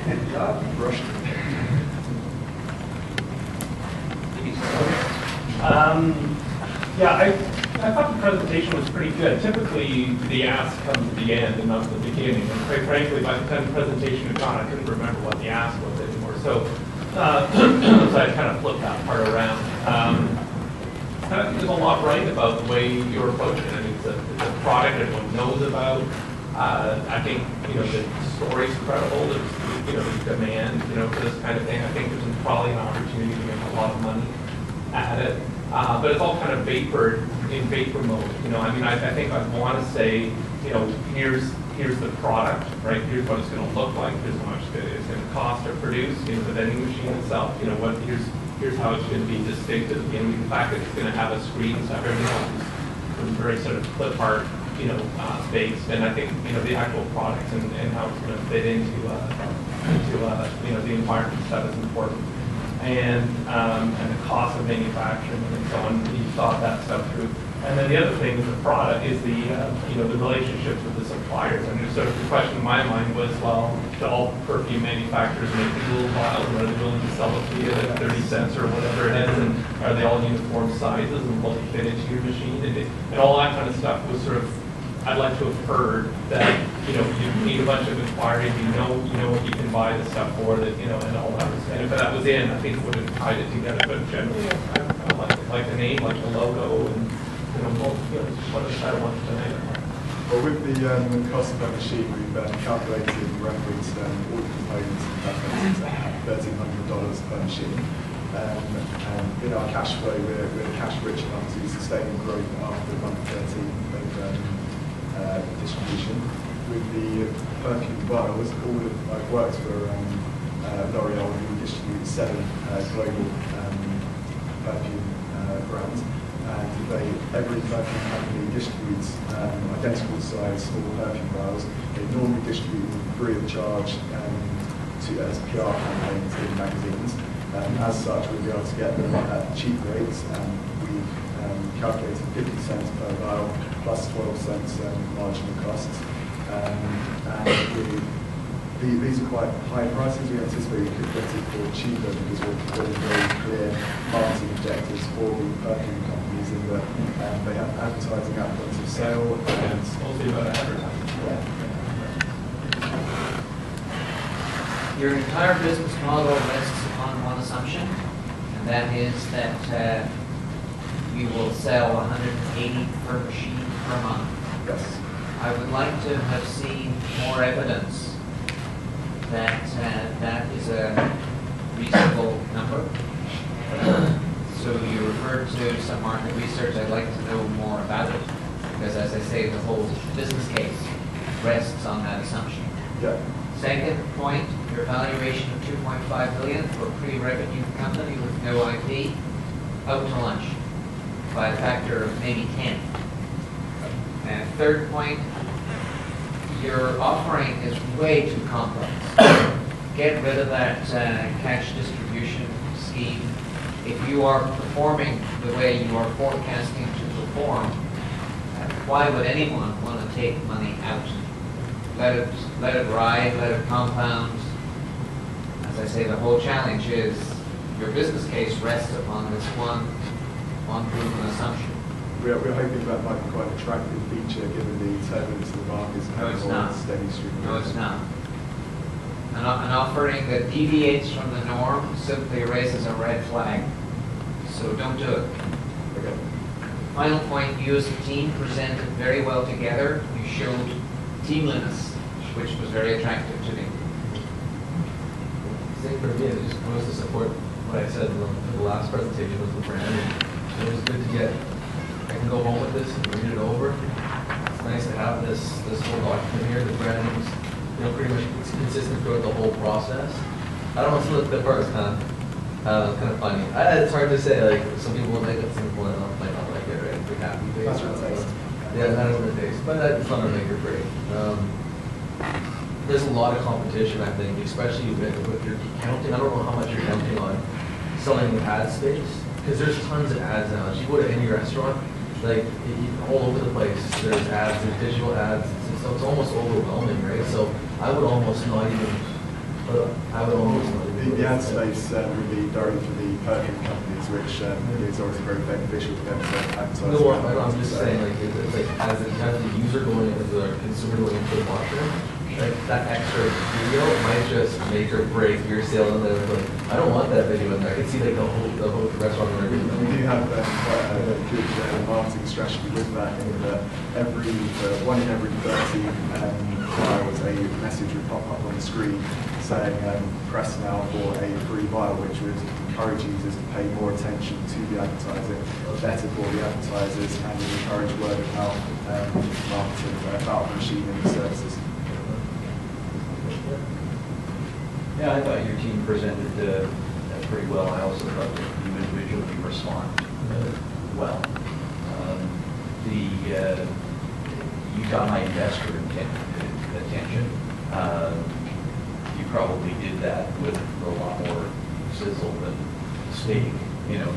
Good job, you brushed it. Yeah, I thought the presentation was pretty good. Typically, the ask comes at the end and not the beginning. And quite frankly, by the time the presentation had gone, I couldn't remember what the ask was anymore. So, so I kind of flipped that part around. I think there's a lot right about the way you're approaching it. I mean, it's a product everyone knows about. I think, the story's credible. There's demand, for this kind of thing. I think there's probably an opportunity to make a lot of money at it. But it's all kind of in vapor mode. I mean, I think I'd want to say, here's the product, right? Here's what it's going to look like. Here's how much it's going to cost to produce. The vending machine itself. Here's how it's going to be distinctive. The fact that it's going to have a screen and stuff. Everything else is very sort of clip art, based. And I think the actual products and how it's going to fit into the environment stuff is important. And the cost of manufacturing and so on. You thought that stuff through. And then the other thing is the product is the relationships with the suppliers. And sort of the question in my mind was, well, do all perfume manufacturers make these little vials, and are they willing to sell it to you at 30 cents or whatever it is? And are they all uniform sizes and will they fit into your machine? And all that kind of stuff was sort of, I'd like to have heard that you need a bunch of inquiries, you know what you can buy the stuff for, that and all that. And if that was in, I think it would have tied it together. But generally, I like the name, like the logo, and what I want tonight. Well, with the cost of that machine, we've calculated and referenced all the components and calculated at $1,300 per machine. And in our cash flow, we're cash rich enough to sustain growth after month 13 of distribution. With the perfume vials, I've worked for L'Oreal, who distributes 7 global perfume brands. And every perfume company distributes identical size small perfume vials. They normally distribute them free of charge as PR campaigns in magazines. As such, we'll be able to get them at cheap rates. We've calculated 50 cents per vial plus 12 cents marginal costs. These are quite high prices. We anticipate we could get it for cheaper because we're putting very clear marketing objectives for the perfume companies in that they have advertising at points of sale. And it's mostly about advertising. Yeah. Your entire business model rests upon one assumption, and that is that you will sell 180 per machine per month. Yes. I would like to have seen more evidence that that is a reasonable number. So you referred to some market research. I'd like to know more about it, because as I say, the whole business case rests on that assumption. Yeah. Second point, your valuation of $2.5 billion for a pre-revenue company with no IP, out to lunch by a factor of maybe 10. And third point, your offering is way too complex. Get rid of that cash distribution scheme. If you are performing the way you are forecasting to perform, why would anyone want to take money out? Let it ride, let it compound. As I say, the whole challenge is your business case rests upon this one proven assumption. We're hoping that might be quite an attractive feature given the turbulence of the markets and No, it's not. steady stream. No, it's not. An offering that deviates from the norm simply raises a red flag. So don't do it. Okay. Final point, you as a team presented very well together. You showed teamliness, which was very attractive to me. I think for me, it just goes to support what I said in the last presentation was the branding. It was good to get, I can go home with this and read it over. It's nice to have this whole document here. The branding's, pretty much consistent throughout the whole process. I don't know, some of the part is kind of funny. It's hard to say, like, some people will make it simple and might not like it, right? Be happy face. Yeah, that is the taste. But it's not a make or break. There's a lot of competition, I think, especially with your counting. I don't know how much you're counting on selling ad space, because there's tons of ads now. If you go to any restaurant, like all over the place, there's ads, there's digital ads. It's almost overwhelming, right? So I would almost not even I would almost. The ad space would be directly for the perfume companies, which is obviously very beneficial for them to advertise. No, I'm just saying, like, it's like as the user going, as the consumer going into the washroom, like that extra video might just make or break your sale. And like, I don't want that video in there. I can see like the whole restaurant and everything. We do have quite a good marketing strategy with that, in that one in every 30 vials, a message would pop up on the screen saying press now for a free vial, which would encourage users to pay more attention to the advertising, better for the advertisers, and would encourage word of mouth marketing about the machine and the services. Yeah, I thought your team presented pretty well. I also thought that you individually respond well. You got my investor attention. You probably did that with a lot more sizzle than steak. You know,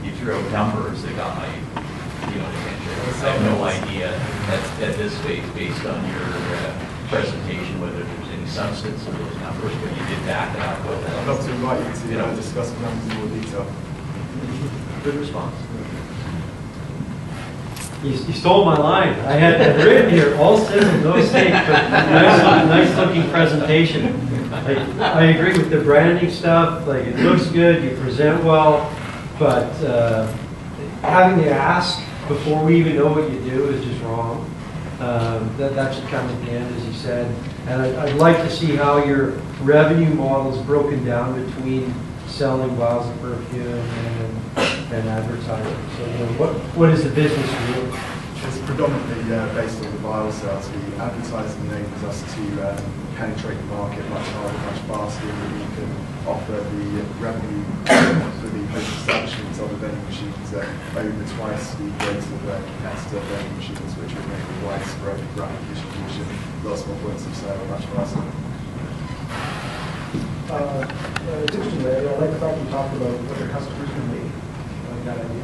you threw out numbers that got my attention. I have no idea at this phase, based on your presentation, whether there's any substance to those numbers, but you did back it up with I'd love to invite you to discuss the numbers in more detail. good response. You stole my line. I had that written here, all sizzle, no steak, but nice looking presentation. I agree with the branding stuff, like it looks good, you present well, but having to ask before we even know what you do is just wrong. That should come at the end, as you said. And I'd like to see how your revenue model is broken down between selling vials of perfume and advertising. So, what is the business really? It's predominantly based on the vial sales. The advertising enables us to penetrate the market much harder, much faster, and we can offer the revenue for the host establishments of the vending machines over twice the rate of competitor vending machines, which would make it widespread, rapid distribution, lots more points of sale, much faster. It's interesting, I like the fact you talked about what your customers can make. I like that idea.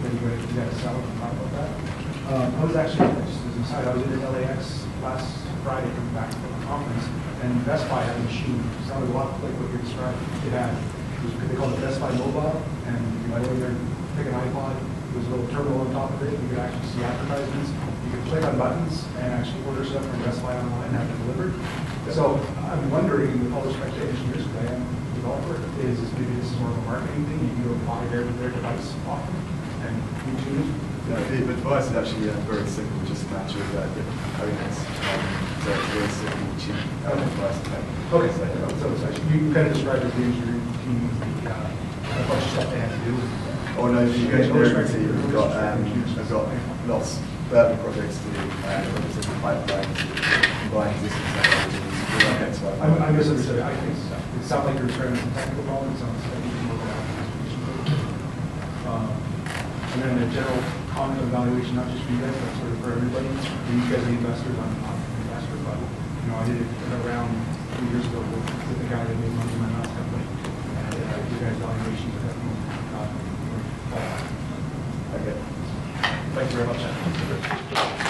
You got to sell and talk about that. I was actually, just as an aside, I was in LAX last Friday coming back from a conference, and Best Buy had a machine. It sounded a lot like what you're describing. It had, they called it Best Buy Mobile, and you might go in there, pick an iPod, there was a little terminal on top of it, you could actually see advertisements. You could click on buttons and actually order stuff from Best Buy online and have it delivered. So I'm wondering, with all respect to engineers, because I am a developer, is maybe this is more of a marketing thing. You can apply their device often and YouTube. Yeah, the device is actually very simple, just a matter of different components. So it's very simple, cheap device to make. Okay, so it's actually, you kind of described as the engineering team, a bunch of stuff they had to do. Oh no, the engineering team have got lots further projects to do, projects in the pipeline to combine existing technologies. I misunderstood. I think it sounded like you were describing some technical problems on the and then a general comment on evaluation, not just for you guys, but sort of for everybody. You guys are the investors, I'm not an investor, but I did it around 2 years ago with the guy that made money in my last company. And you guys' valuation was definitely not. Okay. Thank you very much.